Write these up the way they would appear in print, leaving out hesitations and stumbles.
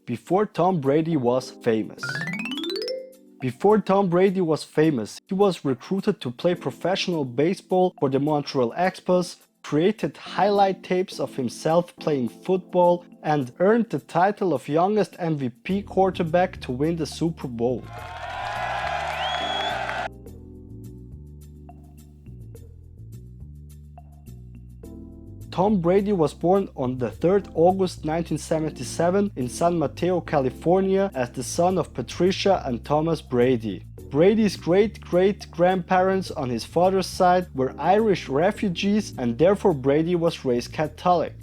before Tom Brady was famous. Before Tom Brady was famous, he was recruited to play professional baseball for the Montreal Expos, created highlight tapes of himself playing football, and earned the title of youngest MVP quarterback to win the Super Bowl. Tom Brady was born on the 3rd August 1977 in San Mateo, California, as the son of Patricia and Thomas Brady. Brady's great-great-grandparents on his father's side were Irish refugees, and therefore Brady was raised Catholic.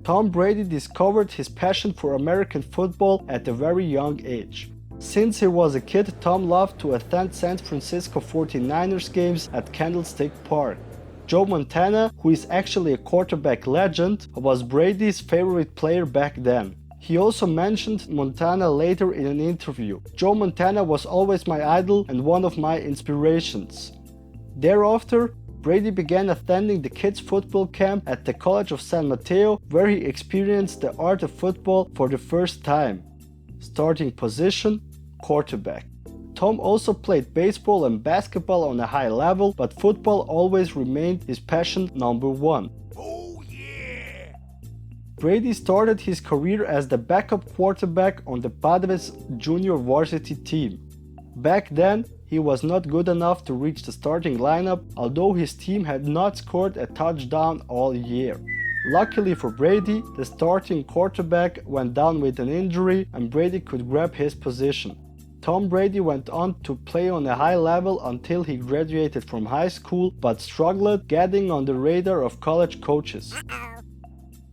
Tom Brady discovered his passion for American football at a very young age. Since he was a kid, Tom loved to attend San Francisco 49ers games at Candlestick Park. Joe Montana, who is actually a quarterback legend, was Brady's favorite player back then. He also mentioned Montana later in an interview. Joe Montana was always my idol and one of my inspirations. Thereafter, Brady began attending the kids' football camp at the College of San Mateo, where he experienced the art of football for the first time. Starting position: quarterback. Tom also played baseball and basketball on a high level, but football always remained his passion number one. Oh yeah! Brady started his career as the backup quarterback on the Padres junior varsity team. Back then, he was not good enough to reach the starting lineup, although his team had not scored a touchdown all year. Luckily for Brady, the starting quarterback went down with an injury and Brady could grab his position. Tom Brady went on to play on a high level until he graduated from high school, but struggled getting on the radar of college coaches.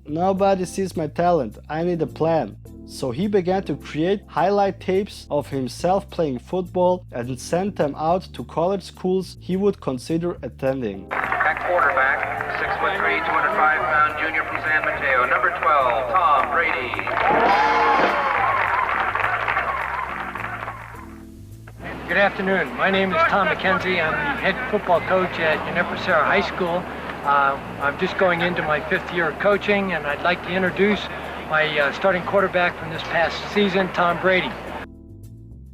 Nobody sees my talent, I need a plan. So he began to create highlight tapes of himself playing football and sent them out to college schools he would consider attending. At quarterback, 6'3", 205-pound junior from San Mateo, number 12, Tom Brady. Good afternoon. My name is Tom McKenzie. I'm the head football coach at Uniprocera High School. I'm just going into my 5th year of coaching, and I'd like to introduce my starting quarterback from this past season, Tom Brady.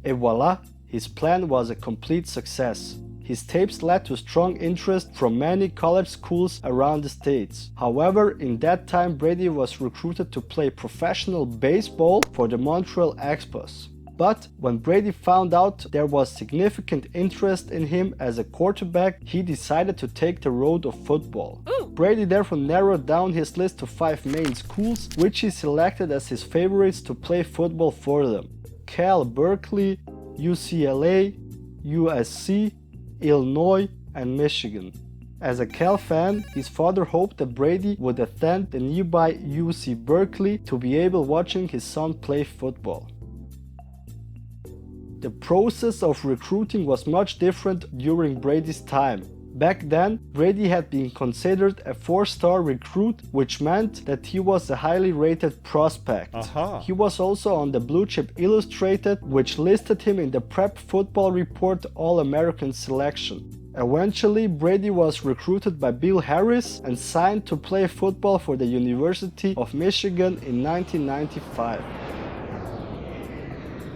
Et voila, his plan was a complete success. His tapes led to strong interest from many college schools around the states. However, in that time Brady was recruited to play professional baseball for the Montreal Expos. But when Brady found out there was significant interest in him as a quarterback, he decided to take the road of football. Brady therefore narrowed down his list to 5 main schools, which he selected as his favorites to play football for them: Cal Berkeley, UCLA, USC, Illinois, and Michigan. As a Cal fan, his father hoped that Brady would attend the nearby UC Berkeley to be able watching his son play football. The process of recruiting was much different during Brady's time. Back then, Brady had been considered a 4-star recruit, which meant that he was a highly rated prospect. He was also on the Blue Chip Illustrated, which listed him in the Prep Football Report All-American selection. Eventually, Brady was recruited by Bill Harris and signed to play football for the University of Michigan in 1995.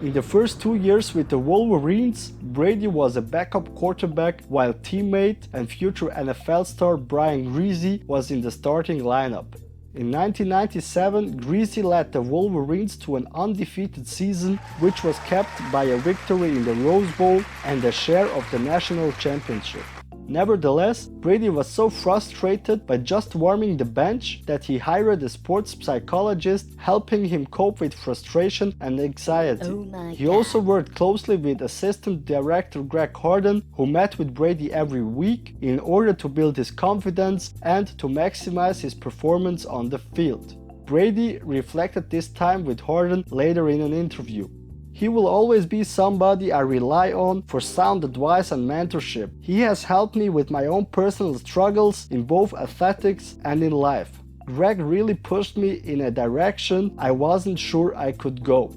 In the first 2 years with the Wolverines, Brady was a backup quarterback while teammate and future NFL star Brian Griese was in the starting lineup. In 1997, Griese led the Wolverines to an undefeated season, which was capped by a victory in the Rose Bowl and a share of the national championship. Nevertheless, Brady was so frustrated by just warming the bench that he hired a sports psychologist, helping him cope with frustration and anxiety. He also worked closely with assistant director Greg Harden, who met with Brady every week in order to build his confidence and to maximize his performance on the field. Brady reflected this time with Harden later in an interview. He will always be somebody I rely on for sound advice and mentorship. He has helped me with my own personal struggles in both athletics and in life. Greg really pushed me in a direction I wasn't sure I could go.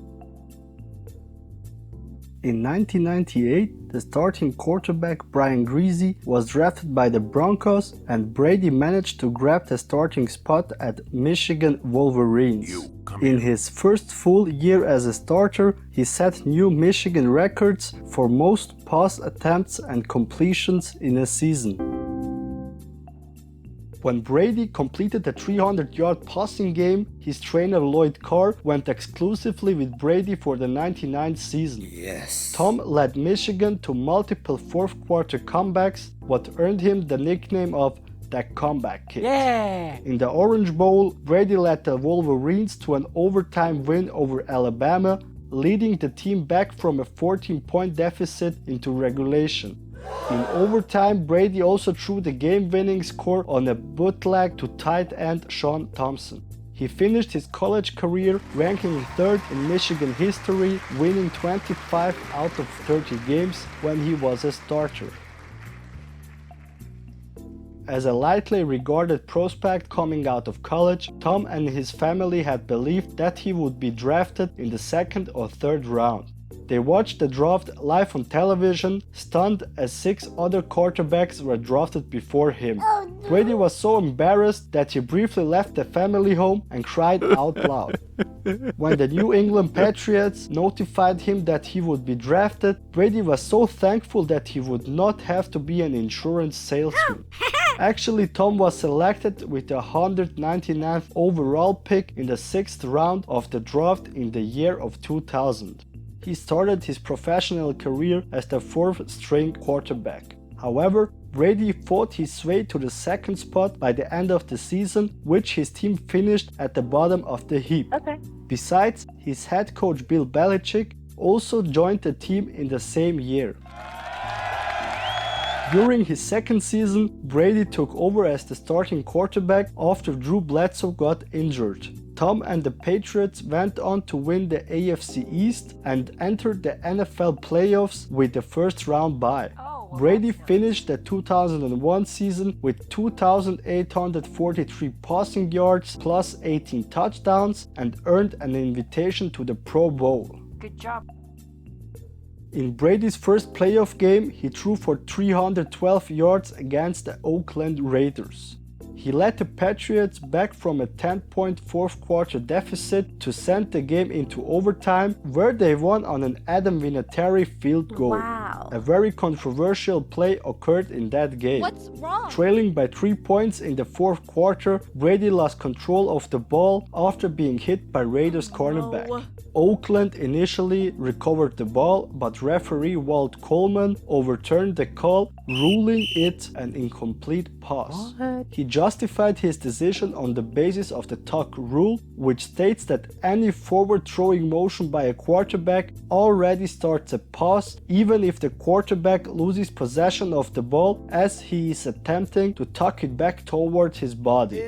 In 1998, the starting quarterback Brian Greasy was drafted by the Broncos, and Brady managed to grab the starting spot at Michigan Wolverines. In his first full year as a starter, he set new Michigan records for most pass attempts and completions in a season. When Brady completed the 300-yard passing game, his trainer Lloyd Carr went exclusively with Brady for the '99 season. Yes. Tom led Michigan to multiple fourth-quarter comebacks, what earned him the nickname of the Comeback Kid. Yeah. In the Orange Bowl, Brady led the Wolverines to an overtime win over Alabama, leading the team back from a 14-point deficit into regulation. In overtime, Brady also threw the game-winning score on a bootleg to tight end Sean Thompson. He finished his college career ranking third in Michigan history, winning 25 out of 30 games when he was a starter. As a lightly regarded prospect coming out of college, Tom and his family had believed that he would be drafted in the second or third round. They watched the draft live on television, stunned as 6 other quarterbacks were drafted before him. Oh, no. Brady was so embarrassed that he briefly left the family home and cried out loud. When the New England Patriots notified him that he would be drafted, Brady was so thankful that he would not have to be an insurance salesman. Actually, Tom was selected with the 199th overall pick in the 6th round of the draft in the year of 2000. He started his professional career as the 4th-string quarterback. However, Brady fought his way to the second spot by the end of the season, which his team finished at the bottom of the heap. Okay. Besides, his head coach Bill Belichick also joined the team in the same year. During his second season, Brady took over as the starting quarterback after Drew Bledsoe got injured. Tom and the Patriots went on to win the AFC East and entered the NFL playoffs with the first-round bye. Brady finished the 2001 season with 2,843 passing yards plus 18 touchdowns and earned an invitation to the Pro Bowl. Good job. In Brady's first playoff game, he threw for 312 yards against the Oakland Raiders. He led the Patriots back from a 10-point fourth-quarter deficit to send the game into overtime, where they won on an Adam Vinatieri field goal. Wow. A very controversial play occurred in that game. What's wrong? Trailing by 3 points in the fourth quarter, Brady lost control of the ball after being hit by Raiders cornerback. No. Oakland initially recovered the ball, but referee Walt Coleman overturned the call, ruling it an incomplete pass. What? He justified his decision on the basis of the tuck rule, which states that any forward throwing motion by a quarterback already starts a pass, even if the quarterback loses possession of the ball as he is attempting to tuck it back towards his body.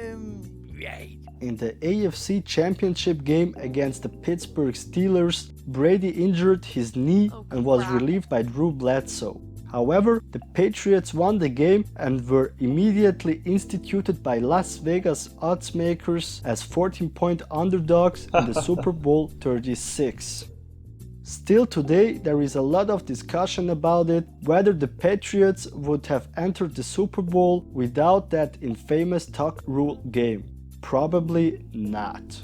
Right. In the AFC Championship game against the Pittsburgh Steelers, Brady injured his knee and was relieved by Drew Bledsoe. However, the Patriots won the game and were immediately instituted by Las Vegas oddsmakers as 14-point underdogs in the Super Bowl 36. Still today, there is a lot of discussion about it, whether the Patriots would have entered the Super Bowl without that infamous tuck rule game. Probably not.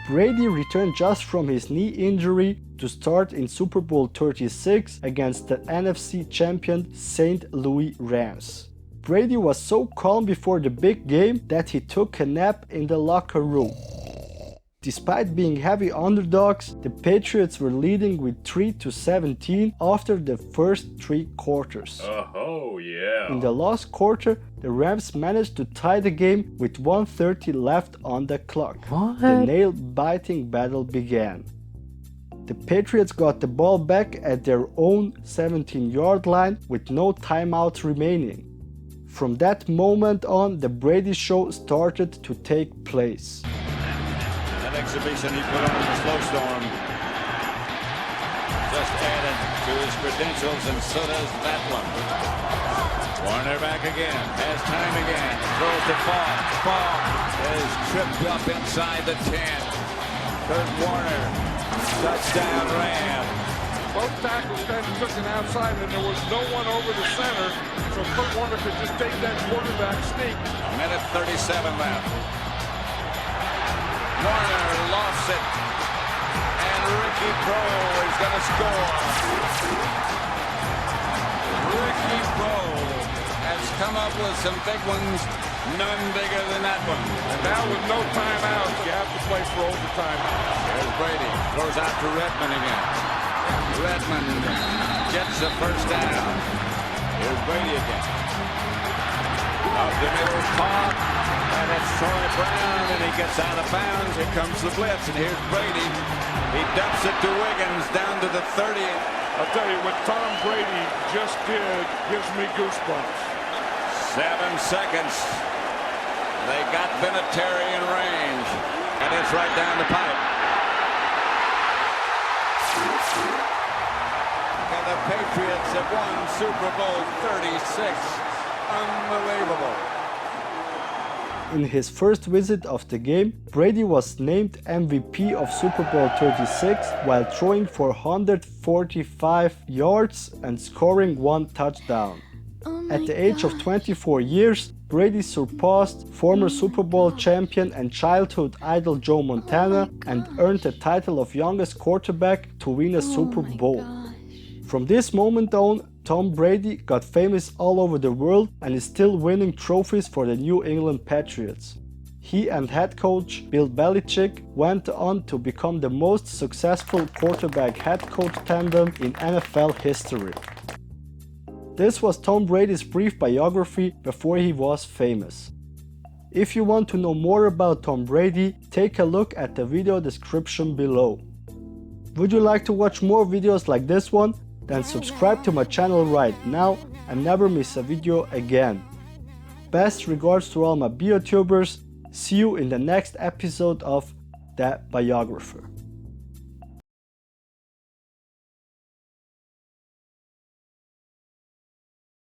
Brady returned just from his knee injury to start in Super Bowl 36 against the NFC champion St. Louis Rams. Brady was so calm before the big game that he took a nap in the locker room. Despite being heavy underdogs, the Patriots were leading with 3-17 after the first 3 quarters. Oh, yeah. In the last quarter, the Rams managed to tie the game with 1:30 left on the clock. What? The nail-biting battle began. The Patriots got the ball back at their own 17-yard line with no timeouts remaining. From that moment on, the Brady Show started to take place. That exhibition he put on in the snowstorm just added to his credentials, and so does that one. Warner back again, has time again, throws to Fall. Fall is tripped up inside the 10. Kurt Warner Touchdown Rams. Both tackles kind of took an outside, and there was no one over the center, so Kurt Warner could just take that quarterback sneak. A minute 37 left. Warner lost it, and Ricky Pro is going to score. Ricky Pro has come up with some big ones, none bigger than that one. And now with no timeouts, you have to play for overtime. There's Brady, throws out to Redmond again. Redmond gets the first down. Here's Brady again. Up the middle, caught, and it's Troy Brown, and he gets out of bounds. Here comes the blitz, and here's Brady. He dumps it to Wiggins down to the 30. I'll tell you, what Tom Brady just did gives me goosebumps. 7 seconds. They got Vinatieri in range, and it's right down the pipe. And the Patriots have won Super Bowl 36. Unbelievable. In his first visit of the game, Brady was named MVP of Super Bowl 36 while throwing for 145 yards and scoring 1 touchdown. At the age of 24 years, Brady surpassed former Super Bowl champion and childhood idol Joe Montana and earned the title of youngest quarterback to win a Super Bowl. From this moment on, Tom Brady got famous all over the world and is still winning trophies for the New England Patriots. He and head coach Bill Belichick went on to become the most successful quarterback-head coach tandem in NFL history. This was Tom Brady's brief biography before he was famous. If you want to know more about Tom Brady, take a look at the video description below. Would you like to watch more videos like this one? Then subscribe to my channel right now and never miss a video again. Best regards to all my BioTubers. See you in the next episode of The Biographer.